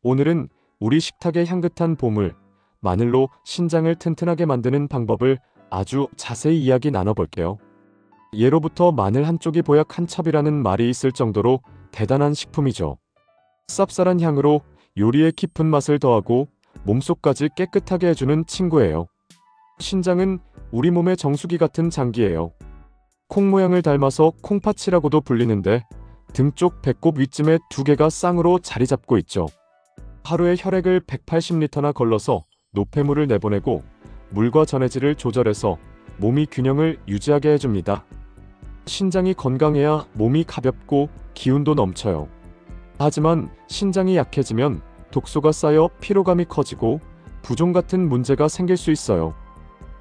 오늘은 우리 식탁의 향긋한 보물, 마늘로 신장을 튼튼하게 만드는 방법을 아주 자세히 이야기 나눠볼게요. 예로부터 마늘 한 쪽이 보약 한 첩이라는 말이 있을 정도로 대단한 식품이죠. 쌉쌀한 향으로 요리에 깊은 맛을 더하고 몸속까지 깨끗하게 해주는 친구예요. 신장은 우리 몸의 정수기 같은 장기예요. 콩 모양을 닮아서 콩팥이라고도 불리는데 등 쪽 배꼽 위쯤에 두 개가 쌍으로 자리 잡고 있죠. 하루에 혈액을 180리터나 걸러서 노폐물을 내보내고 물과 전해질을 조절해서 몸이 균형을 유지하게 해줍니다. 신장이 건강해야 몸이 가볍고 기운도 넘쳐요. 하지만 신장이 약해지면 독소가 쌓여 피로감이 커지고 부종 같은 문제가 생길 수 있어요.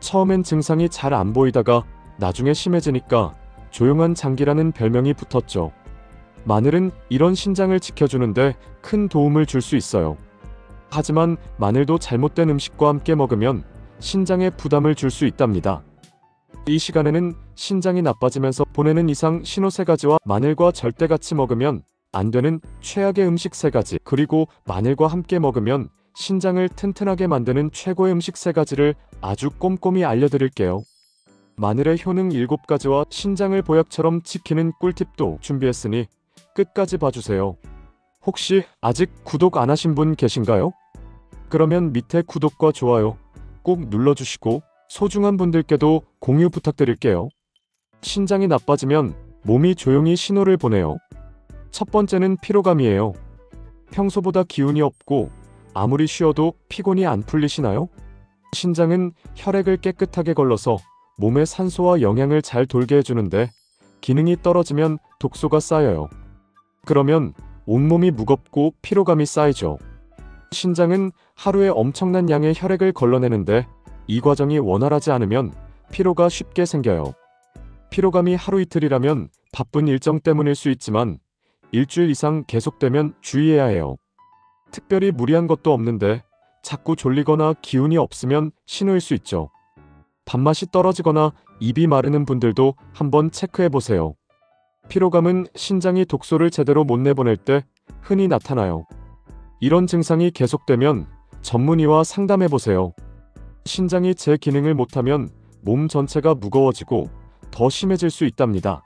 처음엔 증상이 잘 안 보이다가 나중에 심해지니까 조용한 장기라는 별명이 붙었죠. 마늘은 이런 신장을 지켜주는데 큰 도움을 줄 수 있어요. 하지만 마늘도 잘못된 음식과 함께 먹으면 신장에 부담을 줄 수 있답니다. 이 시간에는 신장이 나빠지면서 보내는 이상 신호 3가지와 마늘과 절대 같이 먹으면 안 되는 최악의 음식 3가지, 그리고 마늘과 함께 먹으면 신장을 튼튼하게 만드는 최고의 음식 3가지를 아주 꼼꼼히 알려드릴게요. 마늘의 효능 7가지와 신장을 보약처럼 지키는 꿀팁도 준비했으니 끝까지 봐주세요. 혹시 아직 구독 안 하신 분 계신가요? 그러면 밑에 구독과 좋아요 꼭 눌러주시고 소중한 분들께도 공유 부탁드릴게요. 신장이 나빠지면 몸이 조용히 신호를 보내요. 첫 번째는 피로감이에요. 평소보다 기운이 없고 아무리 쉬어도 피곤이 안 풀리시나요? 신장은 혈액을 깨끗하게 걸러서 몸에 산소와 영양을 잘 돌게 해주는데 기능이 떨어지면 독소가 쌓여요. 그러면 온몸이 무겁고 피로감이 쌓이죠. 신장은 하루에 엄청난 양의 혈액을 걸러내는데 이 과정이 원활하지 않으면 피로가 쉽게 생겨요. 피로감이 하루 이틀이라면 바쁜 일정 때문일 수 있지만 일주일 이상 계속되면 주의해야 해요. 특별히 무리한 것도 없는데 자꾸 졸리거나 기운이 없으면 신호일 수 있죠. 밥맛이 떨어지거나 입이 마르는 분들도 한번 체크해보세요. 피로감은 신장이 독소를 제대로 못 내보낼 때 흔히 나타나요. 이런 증상이 계속되면 전문의와 상담해보세요. 신장이 제 기능을 못하면 몸 전체가 무거워지고 더 심해질 수 있답니다.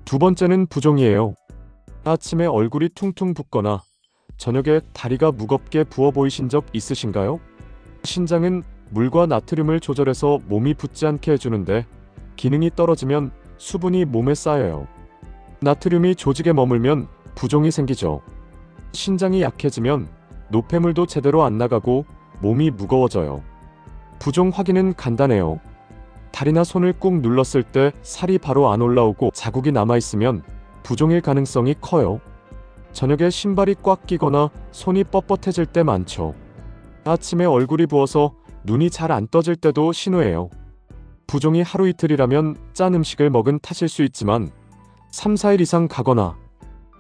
두 번째는 부종이에요. 아침에 얼굴이 퉁퉁 붓거나 저녁에 다리가 무겁게 부어 보이신 적 있으신가요? 신장은 물과 나트륨을 조절해서 몸이 붓지 않게 해주는데 기능이 떨어지면 수분이 몸에 쌓여요. 나트륨이 조직에 머물면 부종이 생기죠. 신장이 약해지면 노폐물도 제대로 안 나가고 몸이 무거워져요. 부종 확인은 간단해요. 다리나 손을 꾹 눌렀을 때 살이 바로 안 올라오고 자국이 남아있으면 부종일 가능성이 커요. 저녁에 신발이 꽉 끼거나 손이 뻣뻣해질 때 많죠. 아침에 얼굴이 부어서 눈이 잘 안 떠질 때도 신호예요. 부종이 하루 이틀이라면 짠 음식을 먹은 탓일 수 있지만 3, 4일 이상 가거나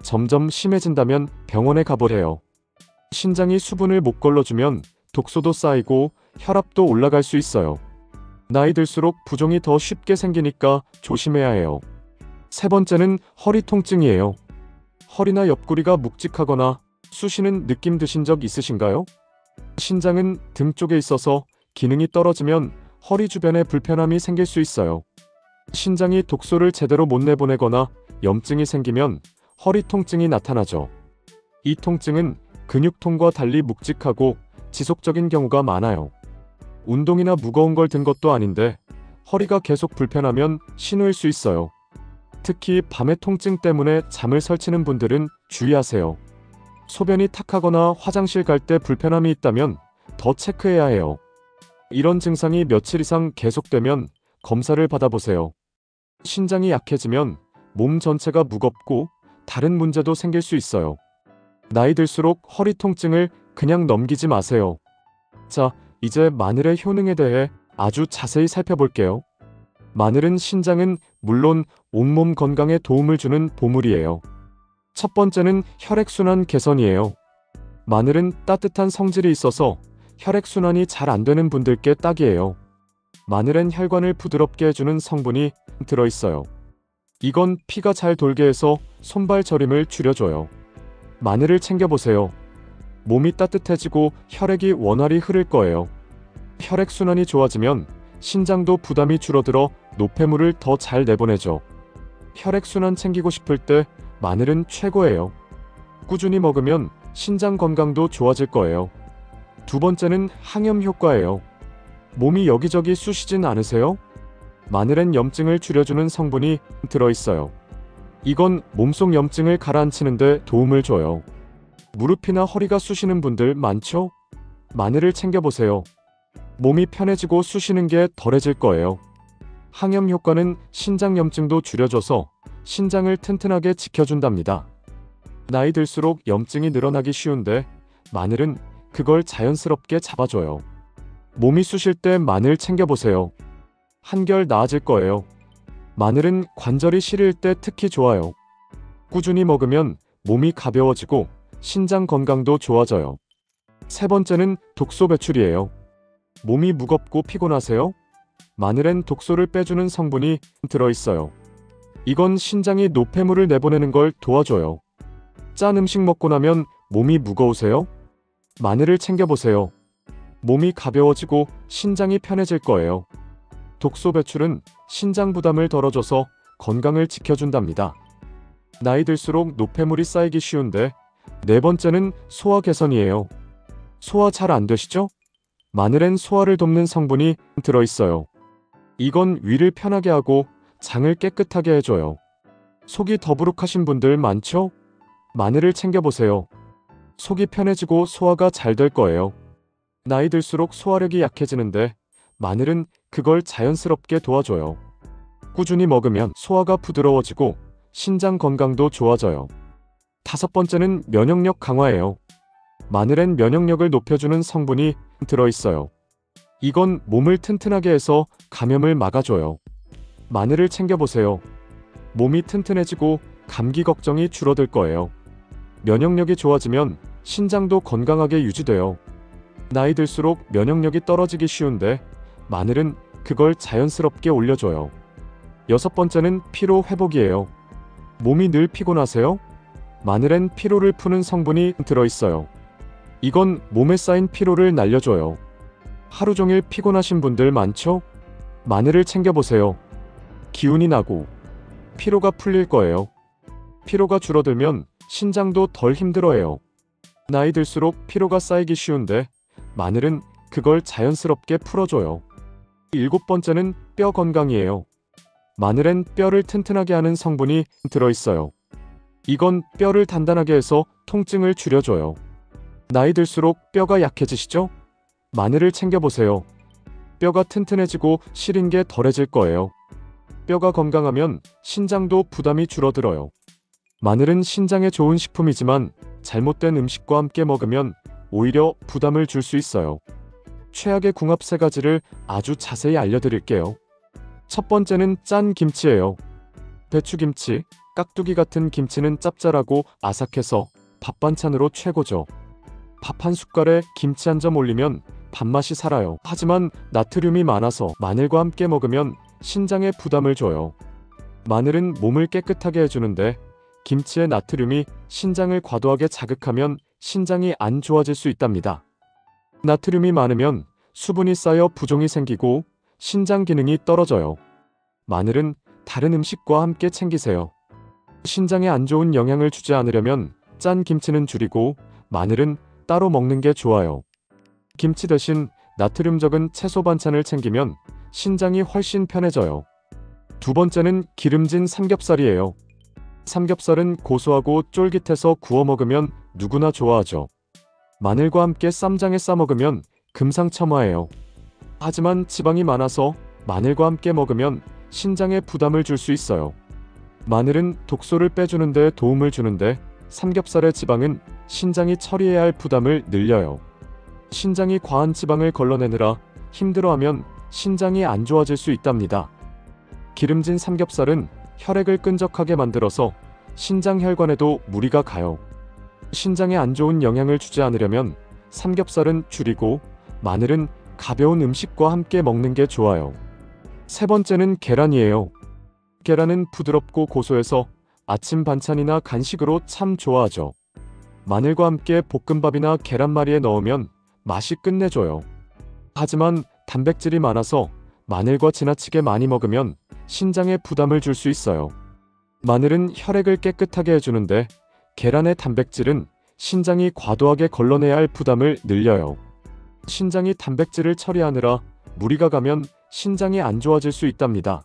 점점 심해진다면 병원에 가보래요. 신장이 수분을 못 걸러주면 독소도 쌓이고 혈압도 올라갈 수 있어요. 나이 들수록 부종이 더 쉽게 생기니까 조심해야 해요. 세 번째는 허리 통증이에요. 허리나 옆구리가 묵직하거나 쑤시는 느낌 드신 적 있으신가요? 신장은 등 쪽에 있어서 기능이 떨어지면 허리 주변에 불편함이 생길 수 있어요. 신장이 독소를 제대로 못 내보내거나 염증이 생기면 허리 통증이 나타나죠. 이 통증은 근육통과 달리 묵직하고 지속적인 경우가 많아요. 운동이나 무거운 걸 든 것도 아닌데 허리가 계속 불편하면 신호일 수 있어요. 특히 밤에 통증 때문에 잠을 설치는 분들은 주의하세요. 소변이 탁하거나 화장실 갈 때 불편함이 있다면 더 체크해야 해요. 이런 증상이 며칠 이상 계속되면 검사를 받아보세요. 신장이 약해지면 몸 전체가 무겁고 다른 문제도 생길 수 있어요. 나이 들수록 허리 통증을 그냥 넘기지 마세요. 자, 이제 마늘의 효능에 대해 아주 자세히 살펴볼게요. 마늘은 신장은 물론 온몸 건강에 도움을 주는 보물이에요. 첫 번째는 혈액순환 개선이에요. 마늘은 따뜻한 성질이 있어서 혈액순환이 잘 안 되는 분들께 딱이에요. 마늘엔 혈관을 부드럽게 해주는 성분이 들어있어요. 이건 피가 잘 돌게 해서 손발 저림을 줄여줘요. 마늘을 챙겨보세요. 몸이 따뜻해지고 혈액이 원활히 흐를 거예요. 혈액순환이 좋아지면 신장도 부담이 줄어들어 노폐물을 더 잘 내보내죠. 혈액순환 챙기고 싶을 때 마늘은 최고예요. 꾸준히 먹으면 신장 건강도 좋아질 거예요. 두 번째는 항염 효과예요. 몸이 여기저기 쑤시진 않으세요? 마늘엔 염증을 줄여주는 성분이 들어있어요. 이건 몸속 염증을 가라앉히는 데 도움을 줘요. 무릎이나 허리가 쑤시는 분들 많죠? 마늘을 챙겨보세요. 몸이 편해지고 쑤시는 게 덜해질 거예요. 항염 효과는 신장 염증도 줄여줘서 신장을 튼튼하게 지켜준답니다. 나이 들수록 염증이 늘어나기 쉬운데 마늘은 그걸 자연스럽게 잡아줘요. 몸이 쑤실 때 마늘 챙겨보세요. 한결 나아질 거예요. 마늘은 관절이 시릴 때 특히 좋아요. 꾸준히 먹으면 몸이 가벼워지고 신장 건강도 좋아져요. 세 번째는 독소 배출이에요. 몸이 무겁고 피곤하세요? 마늘엔 독소를 빼주는 성분이 들어있어요. 이건 신장이 노폐물을 내보내는 걸 도와줘요. 짠 음식 먹고 나면 몸이 무거우세요? 마늘을 챙겨보세요. 몸이 가벼워지고 신장이 편해질 거예요. 독소 배출은 신장 부담을 덜어줘서 건강을 지켜준답니다. 나이 들수록 노폐물이 쌓이기 쉬운데 네 번째는 소화 개선이에요. 소화 잘 안 되시죠? 마늘엔 소화를 돕는 성분이 들어있어요. 이건 위를 편하게 하고 장을 깨끗하게 해줘요. 속이 더부룩하신 분들 많죠? 마늘을 챙겨보세요. 속이 편해지고 소화가 잘 될 거예요. 나이 들수록 소화력이 약해지는데 마늘은 그걸 자연스럽게 도와줘요. 꾸준히 먹으면 소화가 부드러워지고 신장 건강도 좋아져요. 다섯 번째는 면역력 강화예요. 마늘엔 면역력을 높여주는 성분이 들어있어요. 이건 몸을 튼튼하게 해서 감염을 막아줘요. 마늘을 챙겨보세요. 몸이 튼튼해지고 감기 걱정이 줄어들 거예요. 면역력이 좋아지면 신장도 건강하게 유지돼요. 나이 들수록 면역력이 떨어지기 쉬운데 마늘은 그걸 자연스럽게 올려줘요. 여섯 번째는 피로 회복이에요. 몸이 늘 피곤하세요? 마늘엔 피로를 푸는 성분이 들어있어요. 이건 몸에 쌓인 피로를 날려줘요. 하루 종일 피곤하신 분들 많죠? 마늘을 챙겨보세요. 기운이 나고 피로가 풀릴 거예요. 피로가 줄어들면 신장도 덜 힘들어해요. 나이 들수록 피로가 쌓이기 쉬운데 마늘은 그걸 자연스럽게 풀어줘요. 일곱 번째는 뼈 건강이에요. 마늘엔 뼈를 튼튼하게 하는 성분이 들어있어요. 이건 뼈를 단단하게 해서 통증을 줄여줘요. 나이 들수록 뼈가 약해지시죠? 마늘을 챙겨보세요. 뼈가 튼튼해지고 시린 게 덜해질 거예요. 뼈가 건강하면 신장도 부담이 줄어들어요. 마늘은 신장에 좋은 식품이지만 잘못된 음식과 함께 먹으면 오히려 부담을 줄 수 있어요. 최악의 궁합 세 가지를 아주 자세히 알려드릴게요. 첫 번째는 짠 김치예요. 배추김치, 깍두기 같은 김치는 짭짤하고 아삭해서 밥 반찬으로 최고죠. 밥 한 숟갈에 김치 한 점 올리면 밥맛이 살아요. 하지만 나트륨이 많아서 마늘과 함께 먹으면 신장에 부담을 줘요. 마늘은 몸을 깨끗하게 해주는데 김치의 나트륨이 신장을 과도하게 자극하면 신장이 안 좋아질 수 있답니다. 나트륨이 많으면 수분이 쌓여 부종이 생기고 신장 기능이 떨어져요. 마늘은 다른 음식과 함께 챙기세요. 신장에 안 좋은 영향을 주지 않으려면 짠 김치는 줄이고 마늘은 따로 먹는 게 좋아요. 김치 대신 나트륨 적은 채소 반찬을 챙기면 신장이 훨씬 편해져요. 두 번째는 기름진 삼겹살이에요. 삼겹살은 고소하고 쫄깃해서 구워 먹으면 누구나 좋아하죠. 마늘과 함께 쌈장에 싸 먹으면 금상첨화예요. 하지만 지방이 많아서 마늘과 함께 먹으면 신장에 부담을 줄 수 있어요. 마늘은 독소를 빼주는 데 도움을 주는데 삼겹살의 지방은 신장이 처리해야 할 부담을 늘려요. 신장이 과한 지방을 걸러내느라 힘들어하면 신장이 안 좋아질 수 있답니다. 기름진 삼겹살은 혈액을 끈적하게 만들어서 신장 혈관에도 무리가 가요. 신장에 안 좋은 영향을 주지 않으려면 삼겹살은 줄이고 마늘은 가벼운 음식과 함께 먹는 게 좋아요. 세 번째는 계란이에요. 계란은 부드럽고 고소해서 아침 반찬이나 간식으로 참 좋아하죠. 마늘과 함께 볶음밥이나 계란말이에 넣으면 맛이 끝내줘요. 하지만 단백질이 많아서 마늘과 지나치게 많이 먹으면 신장에 부담을 줄 수 있어요. 마늘은 혈액을 깨끗하게 해주는데 계란의 단백질은 신장이 과도하게 걸러내야 할 부담을 늘려요. 신장이 단백질을 처리하느라 무리가 가면 신장이 안 좋아질 수 있답니다.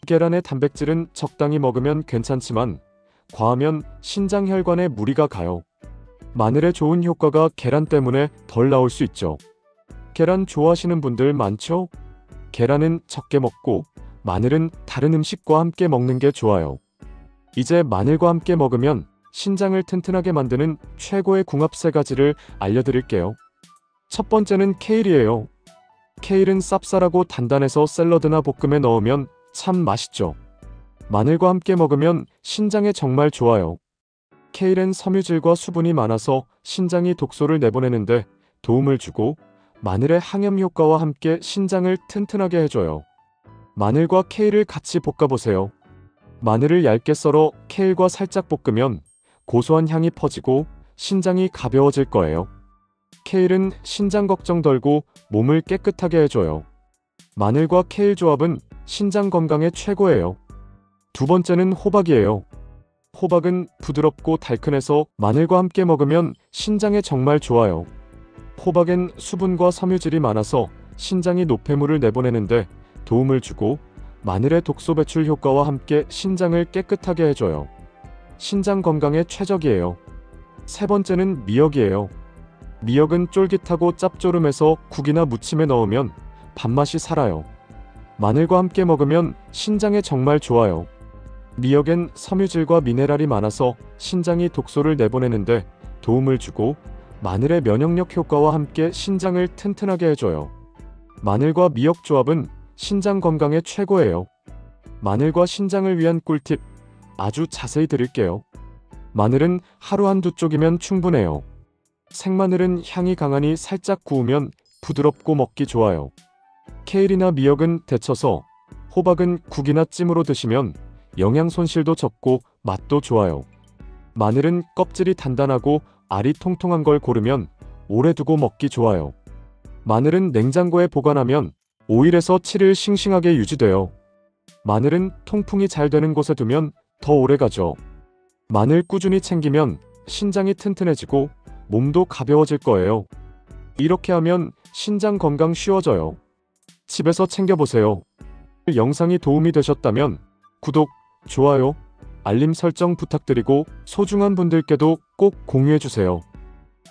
계란의 단백질은 적당히 먹으면 괜찮지만 과하면 신장 혈관에 무리가 가요. 마늘의 좋은 효과가 계란 때문에 덜 나올 수 있죠. 계란 좋아하시는 분들 많죠? 계란은 적게 먹고 마늘은 다른 음식과 함께 먹는 게 좋아요. 이제 마늘과 함께 먹으면 신장을 튼튼하게 만드는 최고의 궁합 3가지를 알려드릴게요. 첫 번째는 케일이에요. 케일은 쌉쌀하고 단단해서 샐러드나 볶음에 넣으면 참 맛있죠. 마늘과 함께 먹으면 신장에 정말 좋아요. 케일엔 섬유질과 수분이 많아서 신장이 독소를 내보내는데 도움을 주고 마늘의 항염 효과와 함께 신장을 튼튼하게 해줘요. 마늘과 케일을 같이 볶아보세요. 마늘을 얇게 썰어 케일과 살짝 볶으면 고소한 향이 퍼지고 신장이 가벼워질 거예요. 케일은 신장 걱정 덜고 몸을 깨끗하게 해줘요. 마늘과 케일 조합은 신장 건강에 최고예요. 두 번째는 호박이에요. 호박은 부드럽고 달큰해서 마늘과 함께 먹으면 신장에 정말 좋아요. 호박엔 수분과 섬유질이 많아서 신장이 노폐물을 내보내는데 도움을 주고 마늘의 독소 배출 효과와 함께 신장을 깨끗하게 해줘요. 신장 건강에 최적이에요. 세 번째는 미역이에요. 미역은 쫄깃하고 짭조름해서 국이나 무침에 넣으면 밥맛이 살아요. 마늘과 함께 먹으면 신장에 정말 좋아요. 미역엔 섬유질과 미네랄이 많아서 신장이 독소를 내보내는데 도움을 주고 마늘의 면역력 효과와 함께 신장을 튼튼하게 해줘요. 마늘과 미역 조합은 신장 건강에 최고예요. 마늘과 신장을 위한 꿀팁 아주 자세히 드릴게요. 마늘은 하루 한두 쪽이면 충분해요. 생마늘은 향이 강하니 살짝 구우면 부드럽고 먹기 좋아요. 케일이나 미역은 데쳐서, 호박은 국이나 찜으로 드시면 영양 손실도 적고 맛도 좋아요. 마늘은 껍질이 단단하고 알이 통통한 걸 고르면 오래 두고 먹기 좋아요. 마늘은 냉장고에 보관하면 5일에서 7일 싱싱하게 유지돼요. 마늘은 통풍이 잘 되는 곳에 두면 더 오래 가죠. 마늘 꾸준히 챙기면 신장이 튼튼해지고 몸도 가벼워질 거예요. 이렇게 하면 신장 건강 쉬워져요. 집에서 챙겨보세요. 영상이 도움이 되셨다면 구독, 좋아요, 알림 설정 부탁드리고 소중한 분들께도 꼭 공유해주세요.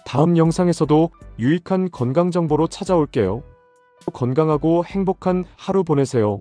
다음 영상에서도 유익한 건강 정보로 찾아올게요. 건강하고 행복한 하루 보내세요.